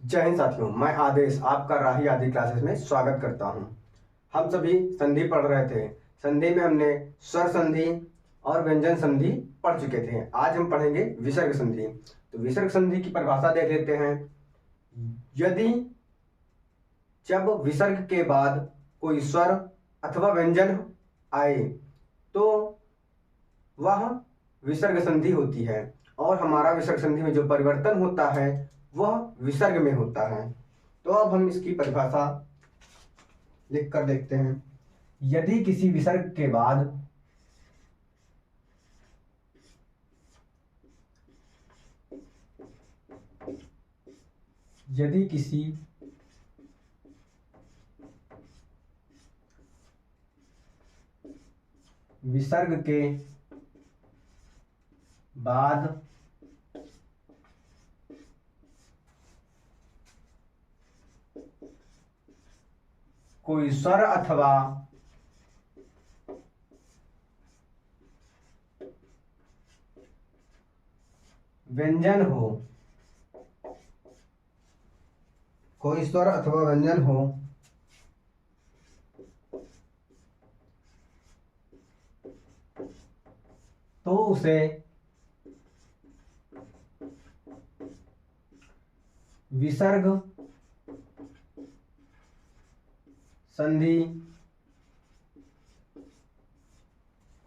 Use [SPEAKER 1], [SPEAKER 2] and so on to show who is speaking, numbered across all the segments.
[SPEAKER 1] जय हिंद साथियों, मैं आदेश आपका राही आदि क्लासेस में स्वागत करता हूं। हम सभी संधि पढ़ रहे थे। संधि में हमने स्वर संधि और व्यंजन संधि पढ़ चुके थे। आज हम पढ़ेंगे विसर्ग संधि। तो विसर्ग संधि की परिभाषा देख लेते हैं। यदि जब विसर्ग के बाद कोई स्वर अथवा व्यंजन आए तो वह विसर्ग संधि होती है, और हमारा विसर्ग संधि में जो परिवर्तन होता है वह विसर्ग में होता है। तो अब हम इसकी परिभाषा लिख कर देखते हैं। यदि किसी विसर्ग के बाद यदि किसी विसर्ग के बाद कोई स्वर अथवा व्यंजन हो, कोई स्वर अथवा व्यंजन हो तो उसे विसर्ग संधि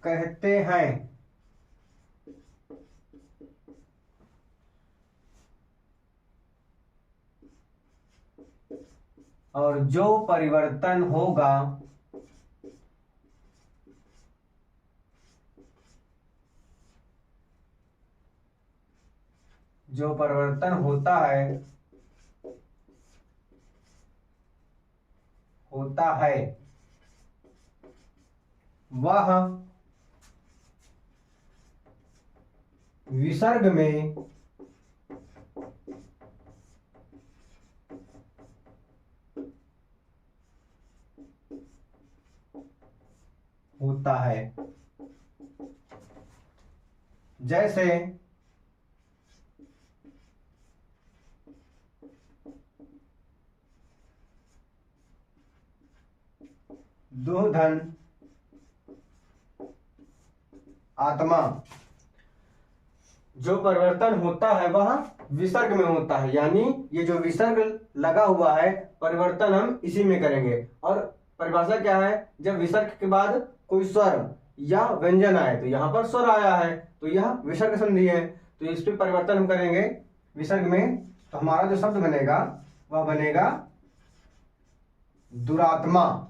[SPEAKER 1] कहते हैं। और जो परिवर्तन होगा जो परिवर्तन होता है वह विसर्ग में होता है। जैसे दुधन आत्मा, जो परिवर्तन होता है वह विसर्ग में होता है। यानी ये जो विसर्ग लगा हुआ है परिवर्तन हम इसी में करेंगे। और परिभाषा क्या है? जब विसर्ग के बाद कोई स्वर या व्यंजन आए, तो यहाँ पर स्वर आया है तो यह विसर्ग संधि है। तो इस पे परिवर्तन हम करेंगे विसर्ग में, तो हमारा जो शब्द बनेगा वह बनेगा दुरात्मा।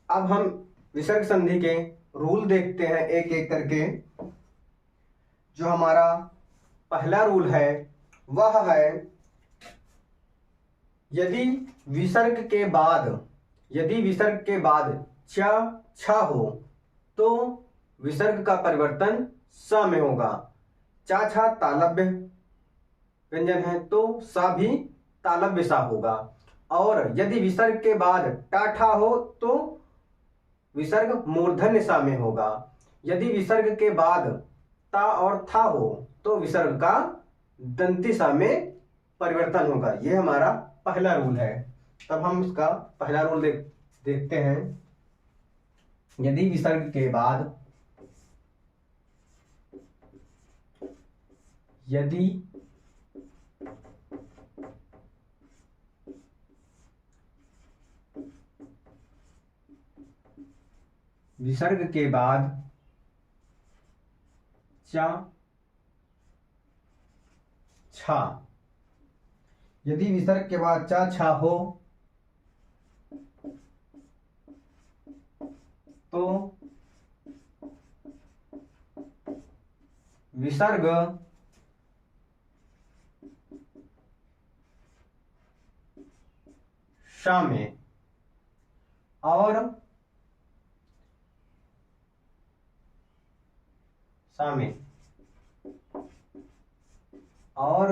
[SPEAKER 1] अब हम विसर्ग संधि के रूल देखते हैं एक एक करके। जो हमारा पहला रूल है वह है, यदि विसर्ग के बाद च छ हो तो विसर्ग का परिवर्तन स में होगा। चा छा तालव्य व्यंजन है तो सा भी तालव्य सा होगा। और यदि विसर्ग के बाद टा ठा हो तो विसर्ग मूर्धन्य सा में होगा। यदि विसर्ग के बाद ता और था हो तो विसर्ग का दंती सा में परिवर्तन होगा। यह हमारा पहला रूल है। तब हम इसका पहला रूल देखते हैं। यदि विसर्ग के बाद चा छा, यदि विसर्ग के बाद चा छा हो तो विसर्ग शा में और सा में, और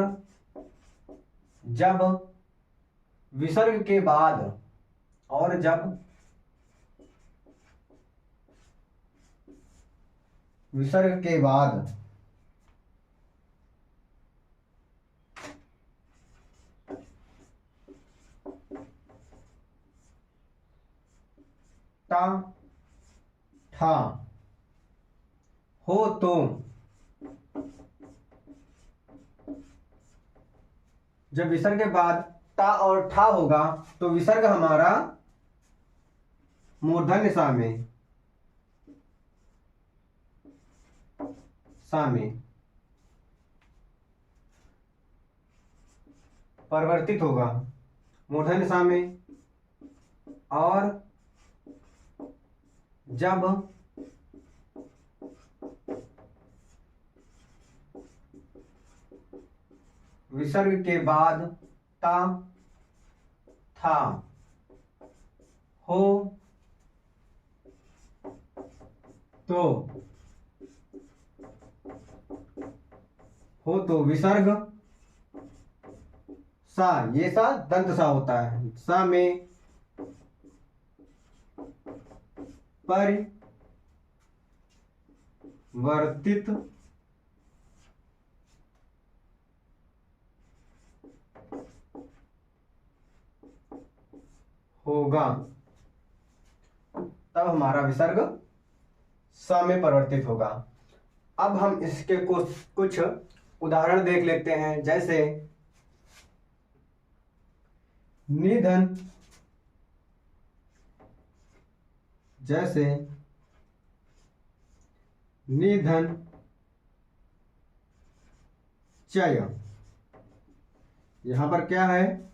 [SPEAKER 1] जब विसर्ग के बाद टा ठा हो तो जब विसर्ग के बाद टा और ठा होगा तो विसर्ग हमारा मूर्धन्य सा में परिवर्तित होगा, मूर्धन्य सा में। और जब विसर्ग के बाद ता था हो तो विसर्ग सा, ये सा दंत सा होता है, सा में परिवर्तित होगा, तब हमारा विसर्ग सा में परिवर्तित होगा। अब हम इसके कुछ उदाहरण देख लेते हैं, जैसे निधन, चय। यहां पर क्या है,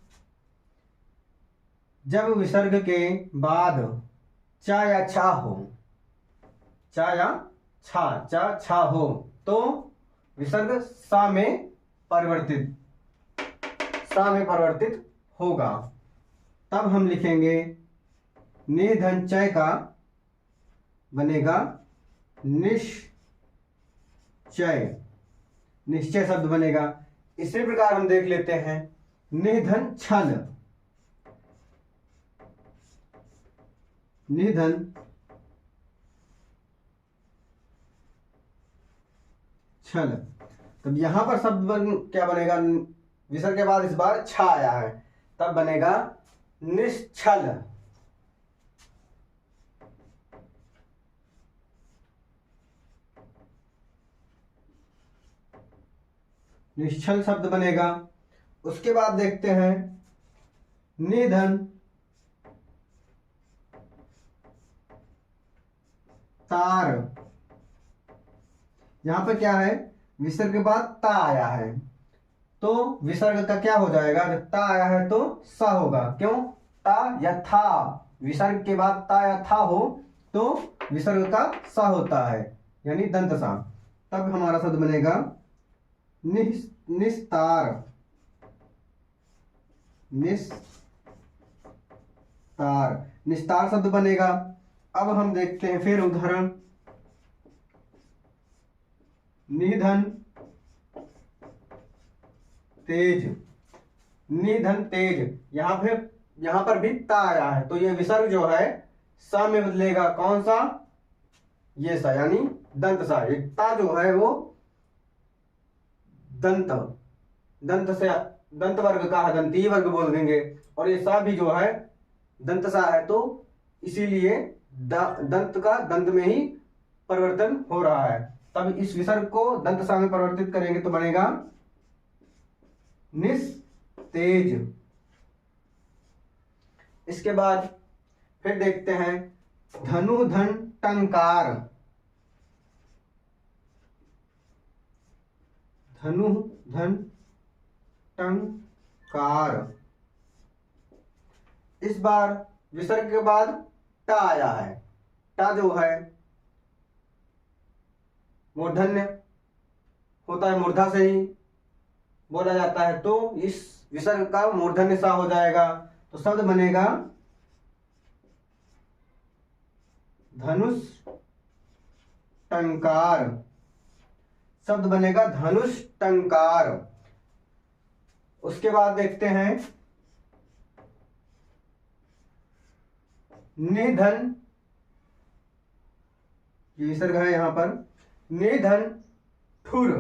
[SPEAKER 1] जब विसर्ग के बाद चा या छा हो, चा या छा हो तो विसर्ग सा में परिवर्तित होगा। तब हम लिखेंगे निधन चय का बनेगा निश्चय शब्द बनेगा। इसी प्रकार हम देख लेते हैं निधन छल, तब यहां पर शब्द क्या बनेगा, विसर्ग के बाद इस बार छा आया है, तब बनेगा निश्छल। निश्चल शब्द बनेगा। उसके बाद देखते हैं निधन तार। यहां पर क्या है, विसर्ग के बाद ता आया है तो विसर्ग का क्या हो जाएगा, जब ता आया है तो सा होगा। क्यों, ता या था, विसर्ग के बाद ता या था हो तो विसर्ग का सा होता है, यानी दंत सा। तब हमारा शब्द बनेगा निस्तार। निस्तार शब्द बनेगा। अब हम देखते हैं फिर उदाहरण, निधन तेज। यहां पर भी ता आया है तो ये विसर्ग जो है सा में बदलेगा। कौन सा, ये सा, यानी दंत सा। ये ता जो है वो दंत वर्ग का है, दंती वर्ग बोल देंगे। और ये सा भी जो है दंत सा है तो इसीलिए दंत का दंत में ही परिवर्तन हो रहा है। तब इस विसर्ग को दंत सा में परिवर्तित करेंगे तो बनेगा निस्तेज। इसके बाद फिर देखते हैं धनुधन टंकार। धनुधन टंकार, इस बार विसर्ग के बाद टा आया है। टा जो है मूर्धन्य होता है, मूर्धा से ही बोला जाता है तो इस विसर्ग का मूर्धन्य सा हो जाएगा। तो शब्द बनेगा धनुष टंकार। शब्द बनेगा धनुष टंकार। उसके बाद देखते हैं निधन, ये विसर्ग है यहां पर, निधन ठुर।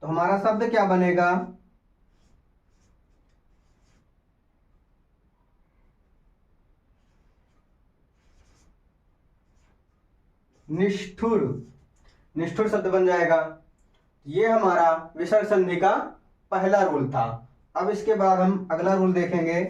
[SPEAKER 1] तो हमारा शब्द क्या बनेगा, निष्ठुर, निष्ठुर शब्द बन जाएगा। ये हमारा विसर्ग संधि का पहला रूल था। अब इसके बाद हम अगला रूल देखेंगे।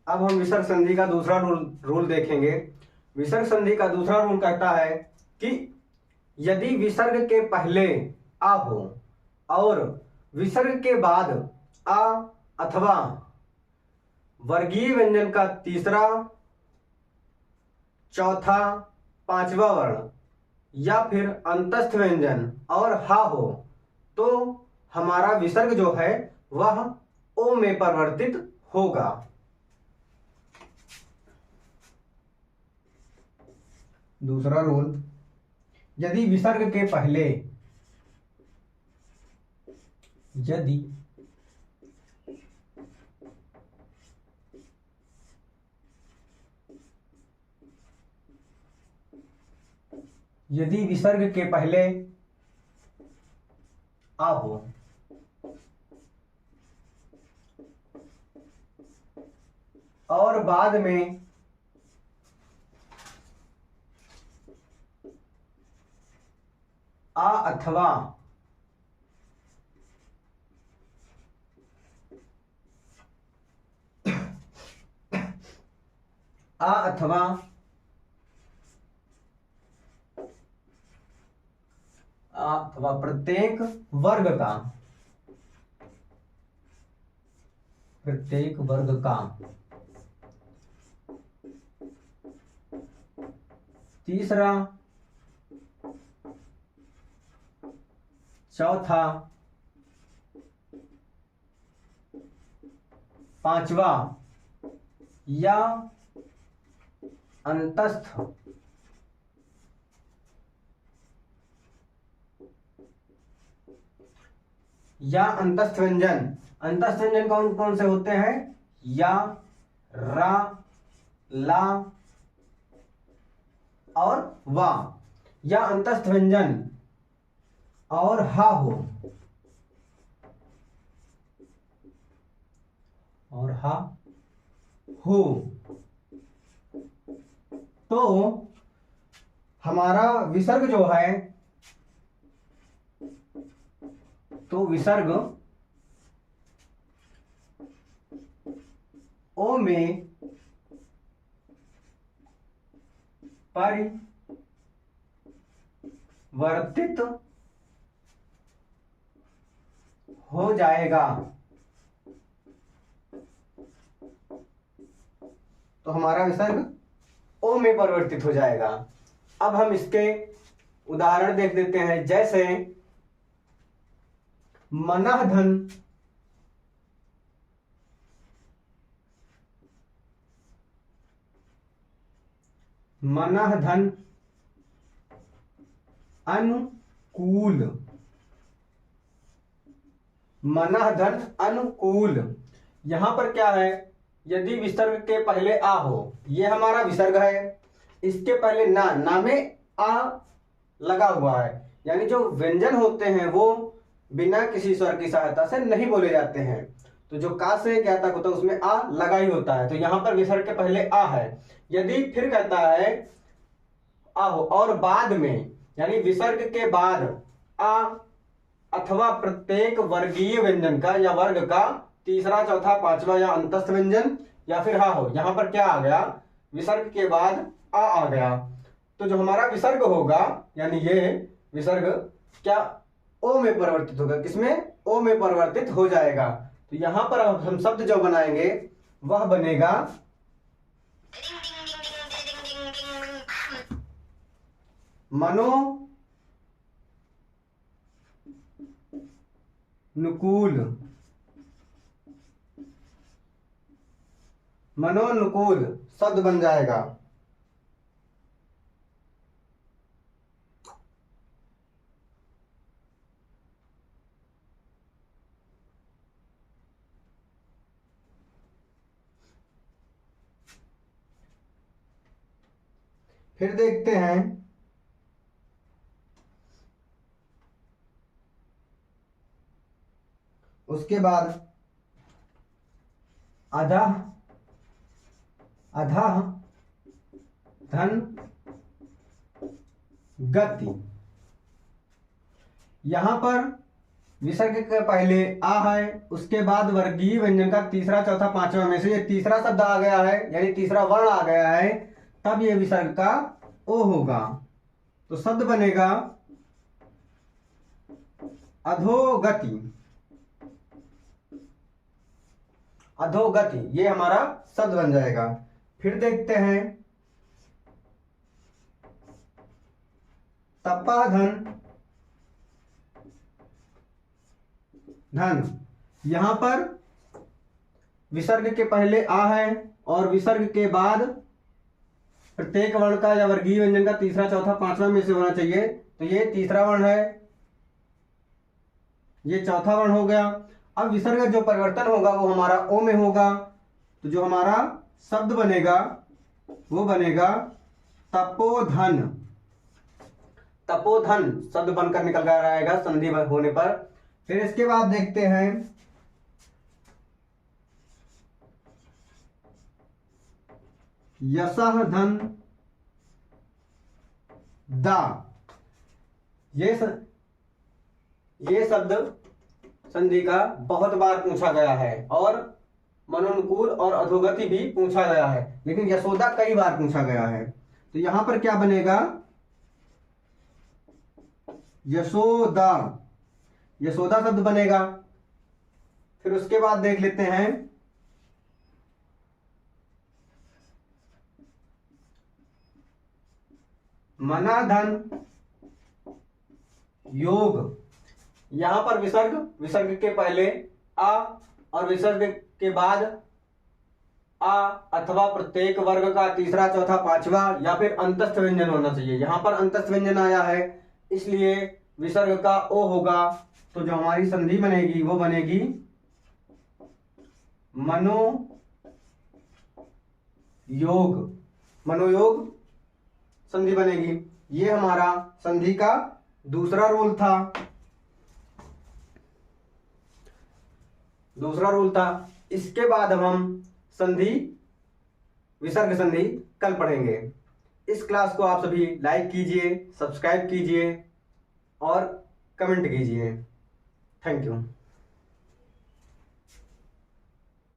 [SPEAKER 1] अब हम विसर्ग संधि का दूसरा रूल देखेंगे। विसर्ग संधि का दूसरा रूल कहता है कि यदि विसर्ग के पहले आ हो और विसर्ग के बाद आ अथवा वर्गीय व्यंजन का तीसरा, चौथा, पांचवा वर्ण या फिर अंतस्थ व्यंजन और हा हो तो हमारा विसर्ग जो है वह ओ में परिवर्तित होगा। दूसरा रूल, यदि विसर्ग के पहले यदि विसर्ग के पहले आ हो और बाद में आ अथवा प्रत्येक वर्ग का तीसरा, चौथा, पांचवा या अंतस्थ व्यंजन। अंतस्थ व्यंजन कौन कौन से होते हैं? या, रा, ला और वा। या अंतस्थ व्यंजन और हा हो तो हमारा विसर्ग जो है तो विसर्ग ओ में परिवर्तित हो जाएगा। तो हमारा विसर्ग ओ में परिवर्तित हो जाएगा। अब हम इसके उदाहरण देख देते हैं। जैसे मनः धन, अनुकूल, यहां पर क्या है? यदि विसर्ग के पहले आ हो, ये हमारा विसर्ग है, इसके पहले ना में आ लगा हुआ है, यानी जो व्यंजन होते हैं वो बिना किसी स्वर की सहायता से नहीं बोले जाते हैं। तो जो का से क्या तक होता है उसमें आ लगा ही होता है। तो यहां पर विसर्ग के पहले आ है। यदि फिर कहता है आ हो और बाद में, यानी विसर्ग के बाद आ अथवा प्रत्येक वर्गीय व्यंजन का या वर्ग का तीसरा, चौथा, पांचवा या अंतस्थ व्यंजन या फिर हा हो। यहां पर क्या आ गया? विसर्ग के बाद आ गया। तो जो हमारा विसर्ग होगा, यानी ये विसर्ग क्या ओ में परिवर्तित होगा। किसमें? ओ में परिवर्तित हो जाएगा। तो यहां पर हम शब्द जो बनाएंगे वह बनेगा मनोनुकूल। मनोनुकूल शब्द बन जाएगा। फिर देखते हैं उसके बाद अधः अधः धन गति। यहां पर विसर्ग के पहले आ है, उसके बाद वर्गीय व्यंजन का तीसरा चौथा पांचवा में से ये तीसरा शब्द आ गया है, यानी तीसरा वर्ण आ गया है, तब ये विसर्ग का ओ होगा। तो शब्द बनेगा अधोगति। अधोगति ये हमारा शब्द बन जाएगा। फिर देखते हैं तपाधन धन। यहां पर विसर्ग के पहले आ है और विसर्ग के बाद प्रत्येक वर्ण का या वर्गीय व्यंजन का तीसरा चौथा पांचवा में से होना चाहिए। तो ये तीसरा वर्ण है, ये चौथा वर्ण हो गया। अब विसर्ग जो परिवर्तन होगा वो हमारा ओ में होगा। तो जो हमारा शब्द बनेगा वो बनेगा तपोधन। तपोधन शब्द बनकर निकल कर आएगा संधि होने पर। फिर इसके बाद देखते हैं यशः धन दा। ये शब्द संधि का बहुत बार पूछा गया है और मनोनुकूल और अधोगति भी पूछा गया है, लेकिन यशोदा कई बार पूछा गया है। तो यहां पर क्या बनेगा यशोदा। यशोदा शब्द बनेगा। फिर उसके बाद देख लेते हैं मनाधन योग। यहां पर विसर्ग के पहले आ और विसर्ग के बाद आ अथवा प्रत्येक वर्ग का तीसरा चौथा पांचवा या फिर अंतस्थ व्यंजन होना चाहिए। यहां पर अंतस्थ व्यंजन आया है इसलिए विसर्ग का ओ होगा। तो जो हमारी संधि बनेगी वो बनेगी मनोयोग। मनोयोग संधि बनेगी। ये हमारा संधि का दूसरा रूल था। इसके बाद अब हम संधि विसर्ग संधि कल पढ़ेंगे। इस क्लास को आप सभी लाइक कीजिए, सब्सक्राइब कीजिए और कमेंट कीजिए। Thank you.